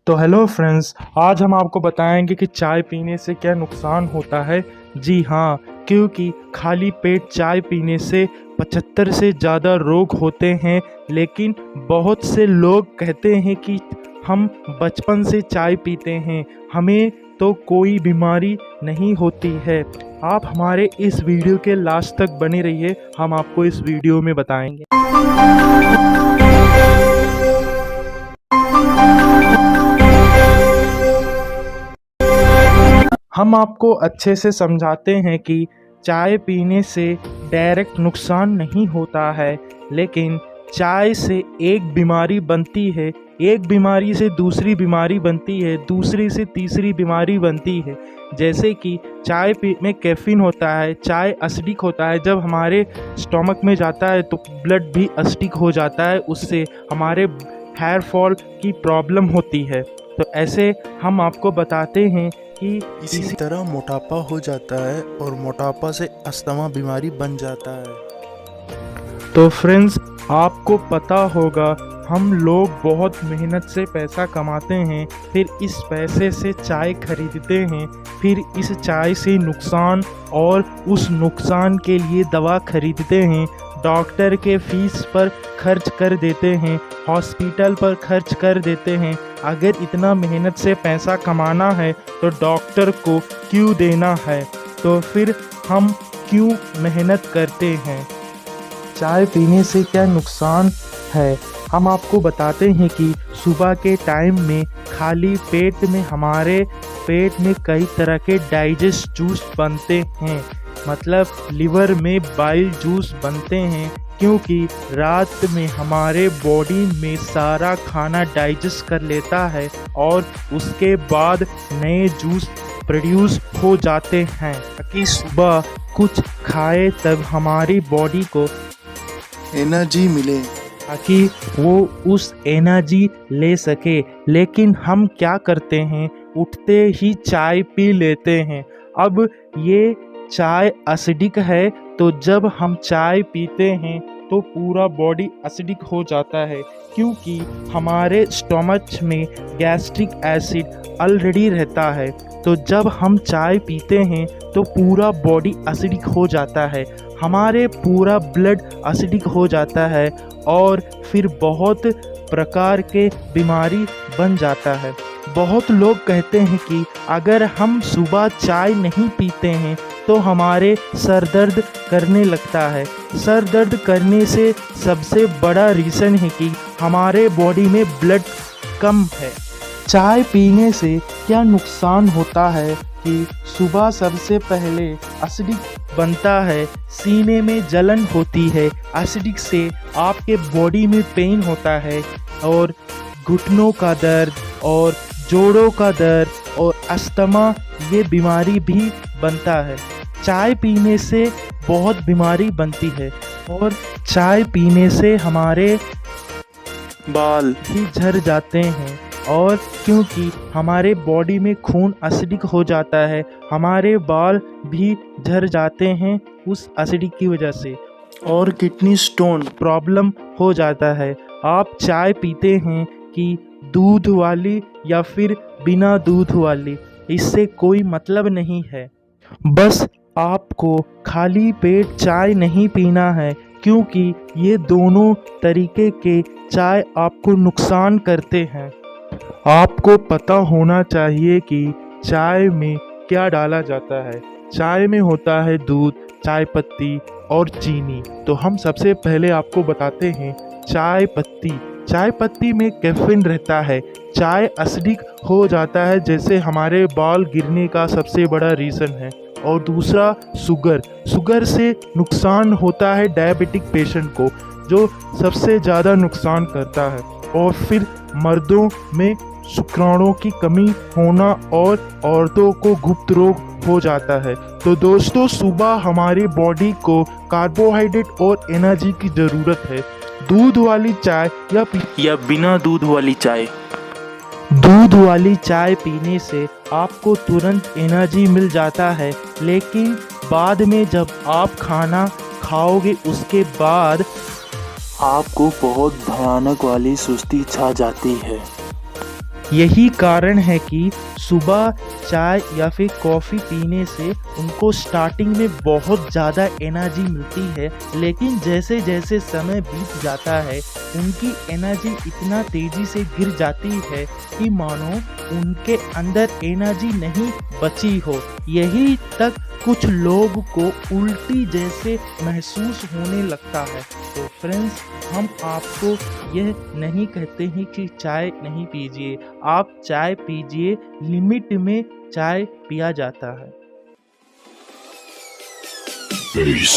तो hello friends, आज हम आपको बताएंगे कि चाय पीने से क्या नुकसान होता है। जी हाँ, क्योंकि खाली पेट चाय पीने से 75 से ज़्यादा रोग होते हैं। लेकिन बहुत से लोग कहते हैं कि हम बचपन से चाय पीते हैं, हमें तो कोई बीमारी नहीं होती है। आप हमारे इस वीडियो के लास्ट तक बने रहिए, हम आपको इस वीडियो में बताएंगे। हम आपको अच्छे से समझाते हैं कि चाय पीने से डायरेक्ट नुकसान नहीं होता है, लेकिन चाय से एक बीमारी बनती है, एक बीमारी से दूसरी बीमारी बनती है, दूसरी से तीसरी बीमारी बनती है। जैसे कि चाय में कैफीन होता है, चाय एसिडिक होता है। जब हमारे स्टमक में जाता है तो ब्लड भी एसिडिक हो जाता है, उससे हमारे हेयर फॉल की प्रॉब्लम होती है। तो ऐसे हम आपको बताते हैं कि इसी तरह मोटापा हो जाता है और मोटापा से अस्थमा बीमारी बन जाता है। तो फ्रेंड्स, आपको पता होगा हम लोग बहुत मेहनत से पैसा कमाते हैं, फिर इस पैसे से चाय खरीदते हैं, फिर इस चाय से नुकसान और उस नुकसान के लिए दवा खरीदते हैं, डॉक्टर के फीस पर खर्च कर देते हैं, हॉस्पिटल पर खर्च कर देते हैं। अगर इतना मेहनत से पैसा कमाना है तो डॉक्टर को क्यों देना है? तो फिर हम क्यों मेहनत करते हैं? चाय पीने से क्या नुकसान है, हम आपको बताते हैं कि सुबह के टाइम में खाली पेट में हमारे पेट में कई तरह के डाइजेस्ट जूस बनते हैं, मतलब लिवर में बाइल जूस बनते हैं, क्योंकि रात में हमारे बॉडी में सारा खाना डाइजेस्ट कर लेता है और उसके बाद नए जूस प्रोड्यूस हो जाते हैं ताकि सुबह कुछ खाए तब हमारी बॉडी को एनर्जी मिले, ताकि वो उस एनर्जी ले सके। लेकिन हम क्या करते हैं, उठते ही चाय पी लेते हैं। अब ये चाय एसिडिक है, तो जब हम चाय पीते हैं तो पूरा बॉडी एसिडिक हो जाता है, क्योंकि हमारे स्टमक में गैस्ट्रिक एसिड ऑलरेडी रहता है। तो जब हम चाय पीते हैं तो पूरा बॉडी एसिडिक हो जाता है, हमारे पूरा ब्लड एसिडिक हो जाता है और फिर बहुत प्रकार के बीमारी बन जाता है। बहुत लोग कहते हैं कि अगर हम सुबह चाय नहीं पीते हैं तो हमारे सर दर्द करने लगता है। सर दर्द करने से सबसे बड़ा रीज़न है कि हमारे बॉडी में ब्लड कम है। चाय पीने से क्या नुकसान होता है कि सुबह सबसे पहले एसिडिक बनता है, सीने में जलन होती है, एसिडिक से आपके बॉडी में पेन होता है और घुटनों का दर्द और जोड़ों का दर्द और अस्थमा, ये बीमारी भी बनता है। चाय पीने से बहुत बीमारी बनती है और चाय पीने से हमारे बाल भी झड़ जाते हैं, और क्योंकि हमारे बॉडी में खून एसिडिक हो जाता है, हमारे बाल भी झड़ जाते हैं उस एसिडिक की वजह से, और किडनी स्टोन प्रॉब्लम हो जाता है। आप चाय पीते हैं कि दूध वाली या फिर बिना दूध वाली, इससे कोई मतलब नहीं है। बस आपको खाली पेट चाय नहीं पीना है, क्योंकि ये दोनों तरीके के चाय आपको नुकसान करते हैं। आपको पता होना चाहिए कि चाय में क्या डाला जाता है। चाय में होता है दूध, चाय पत्ती और चीनी। तो हम सबसे पहले आपको बताते हैं चाय पत्ती। चाय पत्ती में कैफीन रहता है, चाय एसिडिक हो जाता है, जैसे हमारे बाल गिरने का सबसे बड़ा रीज़न है। और दूसरा शुगर से नुकसान होता है डायबिटिक पेशेंट को, जो सबसे ज़्यादा नुकसान करता है। और फिर मर्दों में शुक्राणुओं की कमी होना और औरतों को गुप्त रोग हो जाता है। तो दोस्तों, सुबह हमारी बॉडी को कार्बोहाइड्रेट और एनर्जी की ज़रूरत है। दूध वाली चाय या बिना दूध वाली चाय, दूध वाली चाय पीने से आपको तुरंत एनर्जी मिल जाता है, लेकिन बाद में जब आप खाना खाओगे उसके बाद आपको बहुत भयानक वाली सुस्ती छा जाती है। यही कारण है कि सुबह चाय या फिर कॉफ़ी पीने से उनको स्टार्टिंग में बहुत ज़्यादा एनर्जी मिलती है, लेकिन जैसे जैसे समय बीत जाता है उनकी एनर्जी इतना तेज़ी से गिर जाती है कि मानो उनके अंदर एनर्जी नहीं बची हो। यही तक कुछ लोग को उल्टी जैसे महसूस होने लगता है। तो फ्रेंड्स, हम आपको यह नहीं कहते हैं कि चाय नहीं पीजिए, आप चाय पीजिए, लिमिट में चाय पिया जाता है। Peace.